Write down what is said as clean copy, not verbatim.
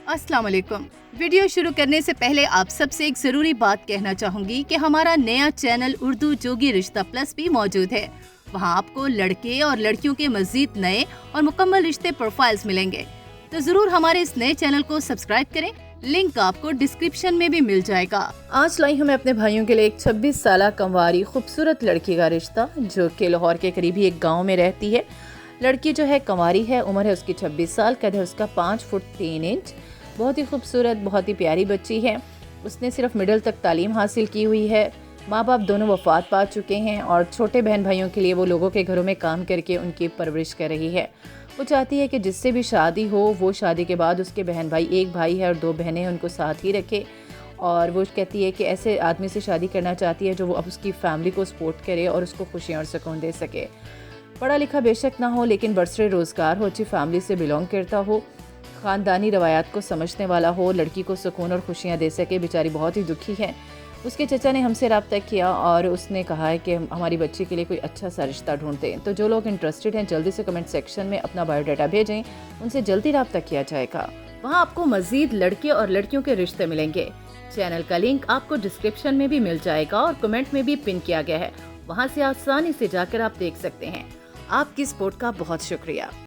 अस्सलाम वालेकुम। वीडियो शुरू करने से पहले आप सबसे एक ज़रूरी बात कहना चाहूँगी कि हमारा नया चैनल उर्दू जोगी रिश्ता प्लस भी मौजूद है। वहाँ आपको लड़के और लड़कियों के मज़ीद नए और मुकम्मल रिश्ते प्रोफाइल्स मिलेंगे, तो ज़रूर हमारे इस नए चैनल को सब्सक्राइब करें। लिंक आपको डिस्क्रिप्शन में भी मिल जाएगा। आज लाई हूँ मैं अपने भाइयों के लिए एक 26 साल कंवारी खूबसूरत लड़की का रिश्ता, जो कि लाहौर के करीब ही एक गाँव में रहती है। लड़की जो है कंवारी है, उम्र है उसकी 26 साल, कद है उसका 5 फुट 3 इंच। बहुत ही खूबसूरत, बहुत ही प्यारी बच्ची है। उसने सिर्फ मिडिल तक तालीम हासिल की हुई है। माँ बाप दोनों वफ़ात पा चुके हैं और छोटे बहन भाइयों के लिए वो लोगों के घरों में काम करके उनकी परवरिश कर रही है। वो चाहती है कि जिससे भी शादी हो वो शादी के बाद उसके बहन भाई, एक भाई है और 2 बहनें हैं, उनको साथ ही रखे। और वो कहती है कि ऐसे आदमी से शादी करना चाहती है जो वो अब उसकी फैमिली को सपोर्ट करे और उसको खुशियाँ और सुकून दे सके। पढ़ा लिखा बेशक ना हो, लेकिन बरसरे रोज़गार हो, अच्छी फैमिली से बिलोंग करता हो, ख़ानदानी रवायात को समझने वाला हो, लड़की को सुकून और खुशियाँ दे सके। बेचारी बहुत ही दुखी है। उसके चचा ने हमसे रब्ता किया और उसने कहा है कि हमारी बच्ची के लिए कोई अच्छा सा रिश्ता ढूंढते। तो जो लोग इंटरेस्टेड हैं जल्दी से कमेंट सेक्शन में अपना बायोडाटा भेजें, उनसे जल्दी रब्ता किया जाएगा। वहाँ आपको मज़ीद लड़के और लड़कियों के रिश्ते मिलेंगे। चैनल का लिंक आपको डिस्क्रिप्शन में भी मिल जाएगा और कमेंट में भी पिन किया गया है, वहाँ से आसानी से जाकर आप देख सकते हैं। आपकी सपोर्ट का बहुत शुक्रिया।